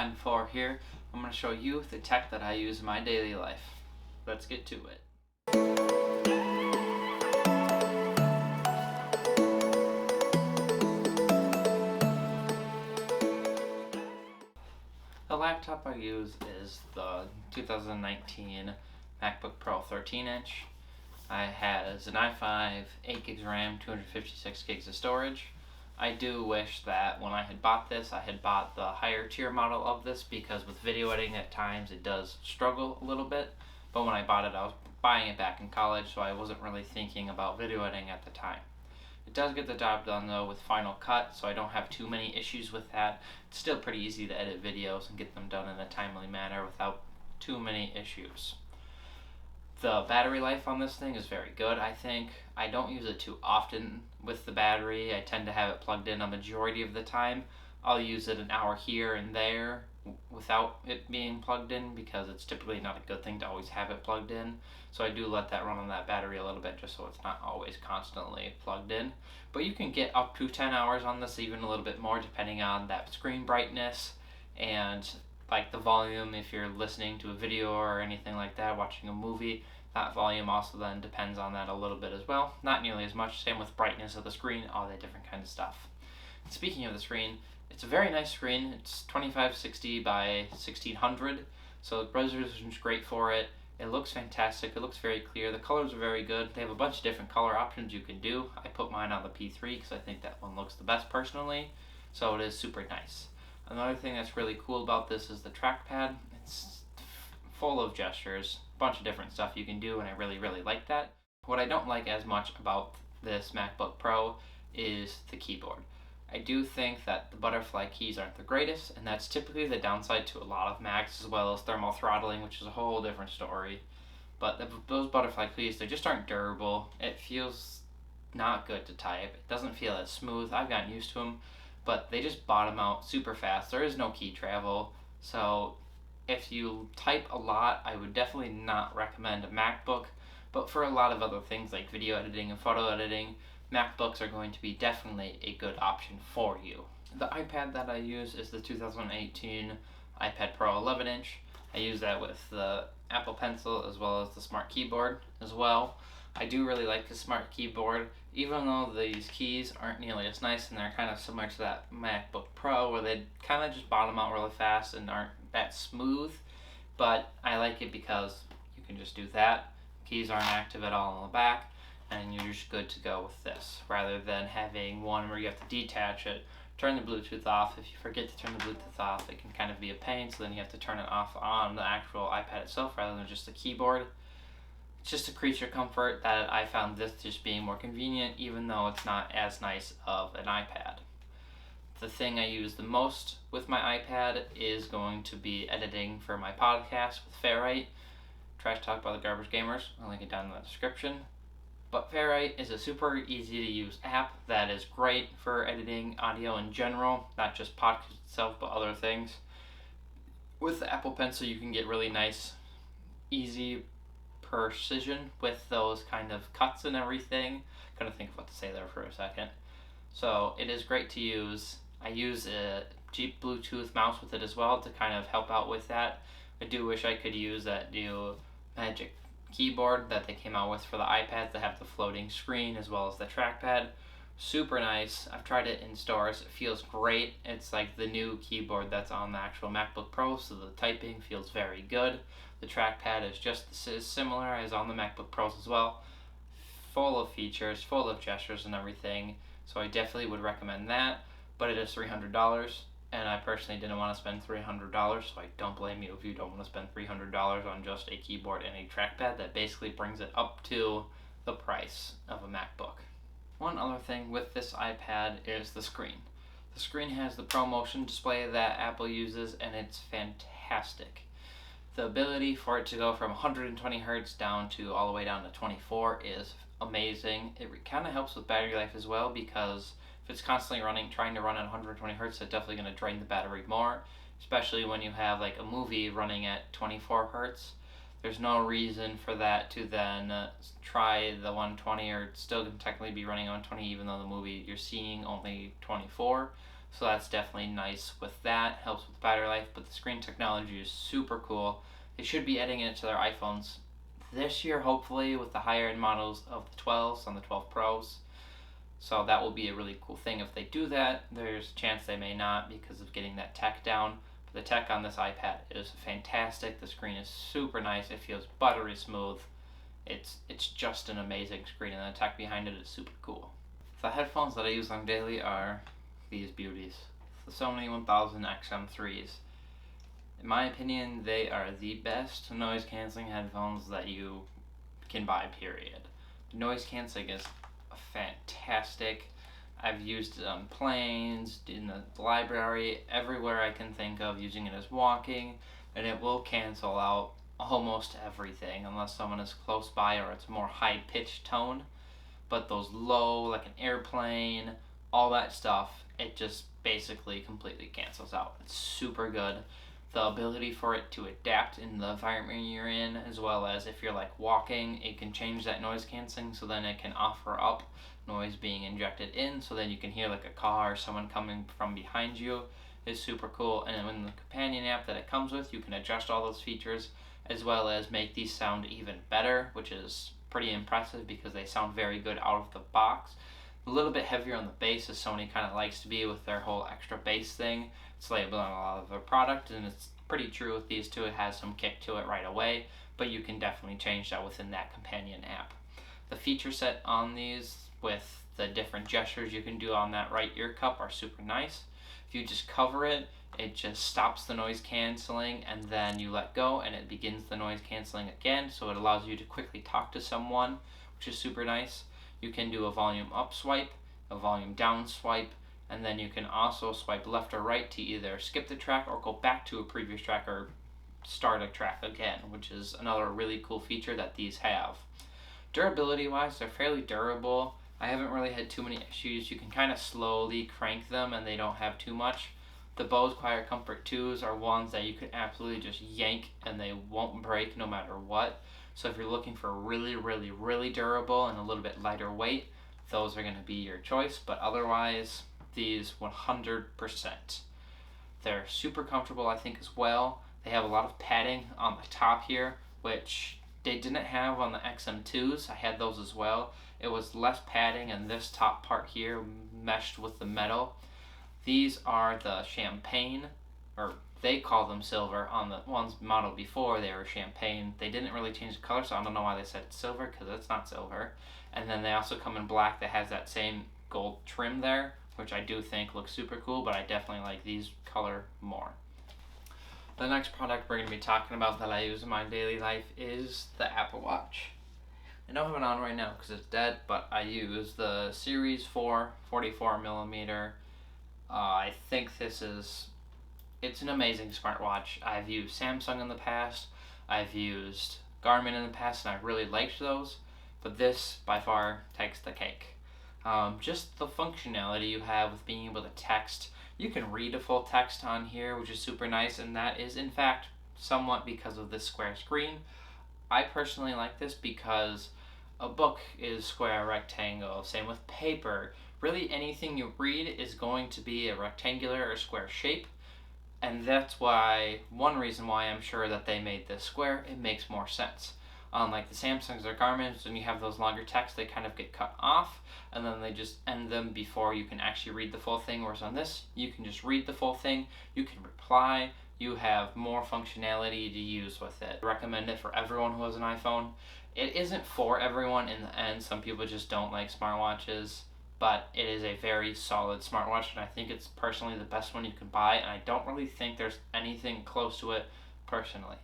9-4 here. I'm going to show you the tech that I use in my daily life. Let's get to it. The laptop I use is the 2019 Macbook Pro 13-inch. It has an i5, 8 gigs of RAM, 256 gigs of storage. I do wish that when I had bought this, I had bought the higher tier model of this, because with video editing at times it does struggle a little bit. But when I bought it, I was buying it back in college, so I wasn't really thinking about video editing at the time. It does get the job done though with Final Cut, so I don't have too many issues with that. It's still pretty easy to edit videos and get them done in a timely manner without too many issues. The battery life on this thing is very good, I think. I don't use it too often with the battery. I tend to have it plugged in a majority of the time. I'll use it an hour here and there without it being plugged in, because it's typically not a good thing to always have it plugged in. So I do let that run on that battery a little bit, just so it's not always constantly plugged in. But you can get up to 10 hours on this, even a little bit more, depending on that screen brightness and like the volume. If you're listening to a video or anything like that, watching a movie, that volume also then depends on that a little bit as well. Not nearly as much. Same with brightness of the screen, all that different kind of stuff. Speaking of the screen, it's a very nice screen. It's 2560 by 1600, so the resolution is great for it. It looks fantastic. It looks very clear. The colors are very good. They have a bunch of different color options you can do. I put mine on the P3 because I think that one looks the best personally, so it is super nice. Another thing that's really cool about this is the trackpad. It's full of gestures, a bunch of different stuff you can do, and I really like that. What I don't like as much about this MacBook Pro is the keyboard. I do think that the butterfly keys aren't the greatest, and that's typically the downside to a lot of Macs, as well as thermal throttling, which is a whole different story. But those butterfly keys, they just aren't durable. It feels not good to type. It doesn't feel as smooth. I've gotten used to them, but they just bottom out super fast. There is no key travel, so if you type a lot, I would definitely not recommend a MacBook. But for a lot of other things like video editing and photo editing, MacBooks are going to be definitely a good option for you. The iPad that I use is the 2018 iPad Pro 11-inch. I use that with the Apple Pencil as well as the Smart Keyboard as well. I do really like the Smart Keyboard, even though these keys aren't nearly as nice, and they're kind of similar to that MacBook Pro where they kind of just bottom out really fast and aren't that smooth. But I like it because you can just do that. Keys aren't active at all on the back, and you're just good to go with this, rather than having one where you have to detach it, turn the Bluetooth off. If you forget to turn the Bluetooth off, it can kind of be a pain, so then you have to turn it off on the actual iPad itself rather than just the keyboard. It's just a creature comfort that I found this just being more convenient, even though it's not as nice of an iPad. The thing I use the most with my iPad is going to be editing for my podcast with Ferrite, Trash Talk by the Garbage Gamers. I'll link it down in the description. But Ferrite is a super easy to use app that is great for editing audio in general, not just podcast itself, but other things. With the Apple Pencil, you can get really nice, easy precision with those kind of cuts and everything. Couldn't think of what to say there for a second. So it is great to use. I use a cheap Bluetooth mouse with it as well to kind of help out with that. I do wish I could use that new Magic keyboard that they came out with for the iPads that have the floating screen as well as the trackpad. Super nice. I've tried it in stores. It feels great. It's like the new keyboard that's on the actual MacBook Pro, so the typing feels very good. The trackpad is just as similar as on the MacBook Pros as well. Full of features, full of gestures and everything. So I definitely would recommend that, but it is $300. And I personally didn't want to spend $300, so I don't blame you if you don't want to spend $300 on just a keyboard and a trackpad. That basically brings it up to the price of a MacBook. One other thing with this iPad is the screen. The screen has the ProMotion display that Apple uses, and it's fantastic. The ability for it to go from 120 Hz down to all the way down to 24 is amazing. It kind of helps with battery life as well, because if it's constantly trying to run at 120 Hz, it's definitely going to drain the battery more, especially when you have like a movie running at 24 Hz. There's no reason for that to then try the 120, or still can technically be running on 120 even though the movie you're seeing only 24. so that's definitely nice with that. Helps with battery life, but the screen technology is super cool. They should be adding it to their iPhones this year, hopefully, with the higher end models of the 12s and the 12 Pros. So that will be a really cool thing if they do that. There's a chance they may not because of getting that tech down. But the tech on this iPad is fantastic. The screen is super nice. It feels buttery smooth. It's just an amazing screen, and the tech behind it is super cool. The headphones that I use on daily are these beauties. The Sony 1000 XM3s. In my opinion, they are the best noise cancelling headphones that you can buy, period. Noise cancelling is fantastic. I've used it on planes, in the library, everywhere I can think of, using it as walking, and it will cancel out almost everything unless someone is close by or it's a more high-pitched tone. But those low, like an airplane, all that stuff, it just basically completely cancels out. It's super good. The ability for it to adapt in the environment you're in, as well as if you're like walking, it can change that noise canceling, so then it can offer up noise being injected in, so then you can hear like a car or someone coming from behind you, is super cool. And in the companion app that it comes with, you can adjust all those features, as well as make these sound even better, which is pretty impressive because they sound very good out of the box. A little bit heavier on the bass, as Sony kind of likes to be with their whole extra bass thing. It's labeled on a lot of their product, and it's pretty true with these two. It has some kick to it right away, but you can definitely change that within that companion app. The feature set on these with the different gestures you can do on that right ear cup are super nice. If you just cover it, it just stops the noise canceling, and then you let go and it begins the noise canceling again, so it allows you to quickly talk to someone, which is super nice. You can do a volume up swipe, a volume down swipe, and then you can also swipe left or right to either skip the track or go back to a previous track or start a track again, which is another really cool feature that these have. Durability wise, they're fairly durable. I haven't really had too many issues. You can kind of slowly crank them and they don't have too much. The Bose Quiet Comfort 2s are ones that you can absolutely just yank and they won't break no matter what. So if you're looking for really durable and a little bit lighter weight, those are going to be your choice. But otherwise, these 100%. They're super comfortable, I think, as well. They have a lot of padding on the top here, which they didn't have on the XM2s. I had those as well. It was less padding, and this top part here meshed with the metal. These are the champagne, or they call them silver. On the ones modeled before, they were champagne. They didn't really change the color, so I don't know why they said it's silver, because it's not silver. And then they also come in black that has that same gold trim there, which I do think looks super cool, but I definitely like these color more. The next product we're going to be talking about that I use in my daily life is the Apple Watch. I don't have it on right now because it's dead, but I use the Series 4 44mm. I think it's an amazing smartwatch. I've used Samsung in the past, I've used Garmin in the past, and I really liked those, but this by far takes the cake. Just the functionality you have with being able to text. You can read a full text on here, which is super nice, and that is in fact somewhat because of this square screen. I personally like this because a book is square, rectangle, same with paper. Really anything you read is going to be a rectangular or square shape, and that's why, one reason why I'm sure that they made this square. It makes more sense. Unlike the Samsungs or Garmin's, when you have those longer texts, they kind of get cut off, and then they just end them before you can actually read the full thing, whereas on this, you can just read the full thing, you can reply, you have more functionality to use with it. I recommend it for everyone who has an iPhone. It isn't for everyone in the end. Some people just don't like smartwatches, but it is a very solid smartwatch, and I think it's personally the best one you can buy, and I don't really think there's anything close to it personally.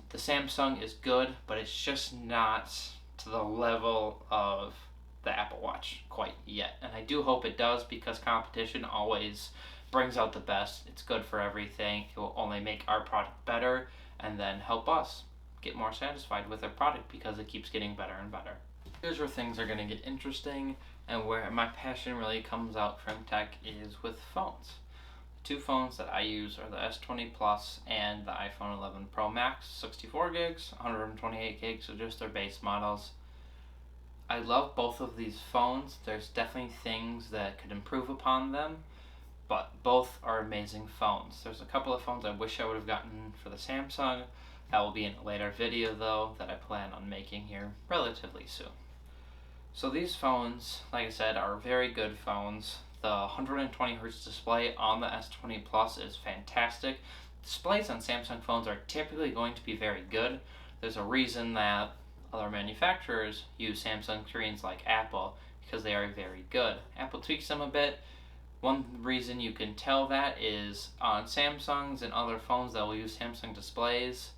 The Samsung is good, but it's just not to the level of the Apple Watch quite yet. And I do hope it does, because competition always brings out the best. It's good for everything. It will only make our product better and then help us get more satisfied with our product because it keeps getting better and better. Here's where things are going to get interesting, and where my passion really comes out from tech is with phones. Two phones that I use are the S20 Plus and the iPhone 11 Pro Max, 64 gigs, 128 gigs, so just their base models. I love both of these phones. There's definitely things that could improve upon them, but both are amazing phones. There's a couple of phones I wish I would have gotten for the Samsung. That will be in a later video though, that I plan on making here relatively soon. So these phones, like I said, are very good phones. The 120Hz display on the S20 Plus is fantastic. Displays on Samsung phones are typically going to be very good. There's a reason that other manufacturers use Samsung screens like Apple, because they are very good. Apple tweaks them a bit. One reason you can tell that is on Samsungs and other phones that will use Samsung displays,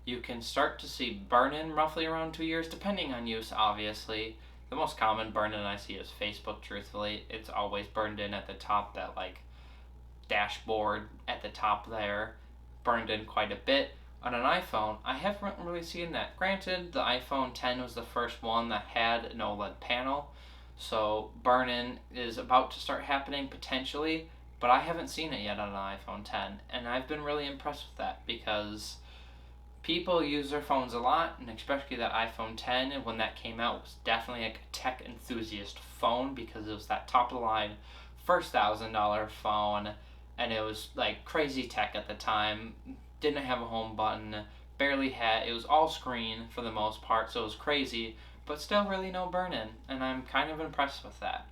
you can start to see burn-in roughly around 2 years, depending on use, obviously. The most common burn-in I see is Facebook, truthfully. It's always burned in at the top, that like dashboard at the top there, burned in quite a bit. On an iPhone, I haven't really seen that. Granted, the iPhone X was the first one that had an OLED panel, so burn-in is about to start happening potentially, but I haven't seen it yet on an iPhone X, and I've been really impressed with that because people use their phones a lot, and especially that iPhone X, when that came out, was definitely like a tech enthusiast phone because it was that top-of-the-line first $1,000 phone, and it was like crazy tech at the time. Didn't have a home button, barely had, it was all screen for the most part, so it was crazy, but still really no burn-in, and I'm kind of impressed with that.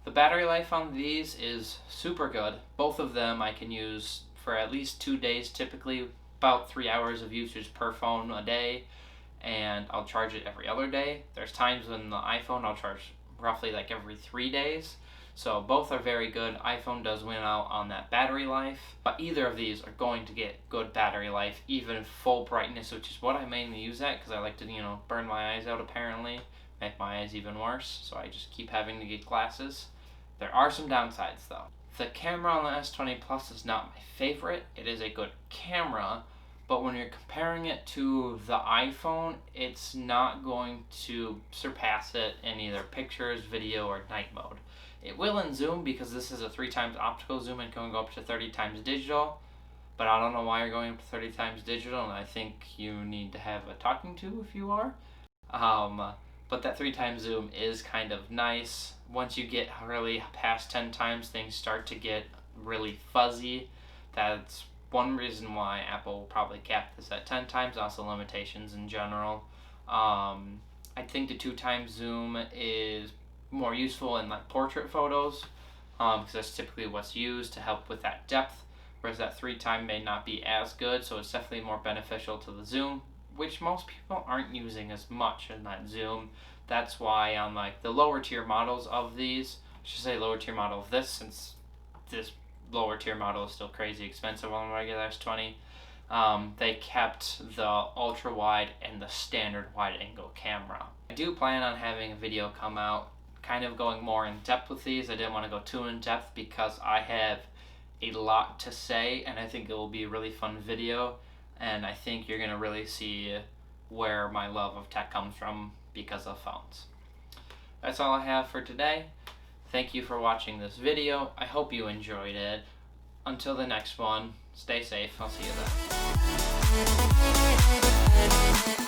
The battery life on these is super good. Both of them I can use for at least 2 days, typically about 3 hours of usage per phone a day, and I'll charge it every other day. There's times when the iPhone I'll charge roughly like every 3 days. So both are very good. iPhone does win out on that battery life, but either of these are going to get good battery life, even full brightness, which is what I mainly use at because I like to, burn my eyes out apparently, make my eyes even worse, so I just keep having to get glasses. There are some downsides though. The camera on the S20 Plus is not my favorite. It is a good camera, but when you're comparing it to the iPhone, it's not going to surpass it in either pictures, video, or night mode. It will in zoom because this is a 3x optical zoom and can go up to 30x digital, but I don't know why you're going up to 30x digital, and I think you need to have a talking to if you are. But that 3x zoom is kind of nice. Once you get really past 10x, things start to get really fuzzy. That's one reason why Apple will probably cap this at 10x, also limitations in general. I think the 2x zoom is more useful in like portrait photos, because that's typically what's used to help with that depth, whereas that 3x may not be as good, so it's definitely more beneficial to the zoom, which most people aren't using as much in that zoom. That's why on like the lower tier models of these, I should say lower tier model of this, since this lower tier model is still crazy expensive on the regular S20, they kept the ultra wide and the standard wide angle camera. I do plan on having a video come out kind of going more in depth with these. I didn't want to go too in depth because I have a lot to say, and I think it will be a really fun video, and I think you're going to really see where my love of tech comes from because of phones. That's all I have for today. Thank you for watching this video. I hope you enjoyed it. Until the next one, stay safe. I'll see you then.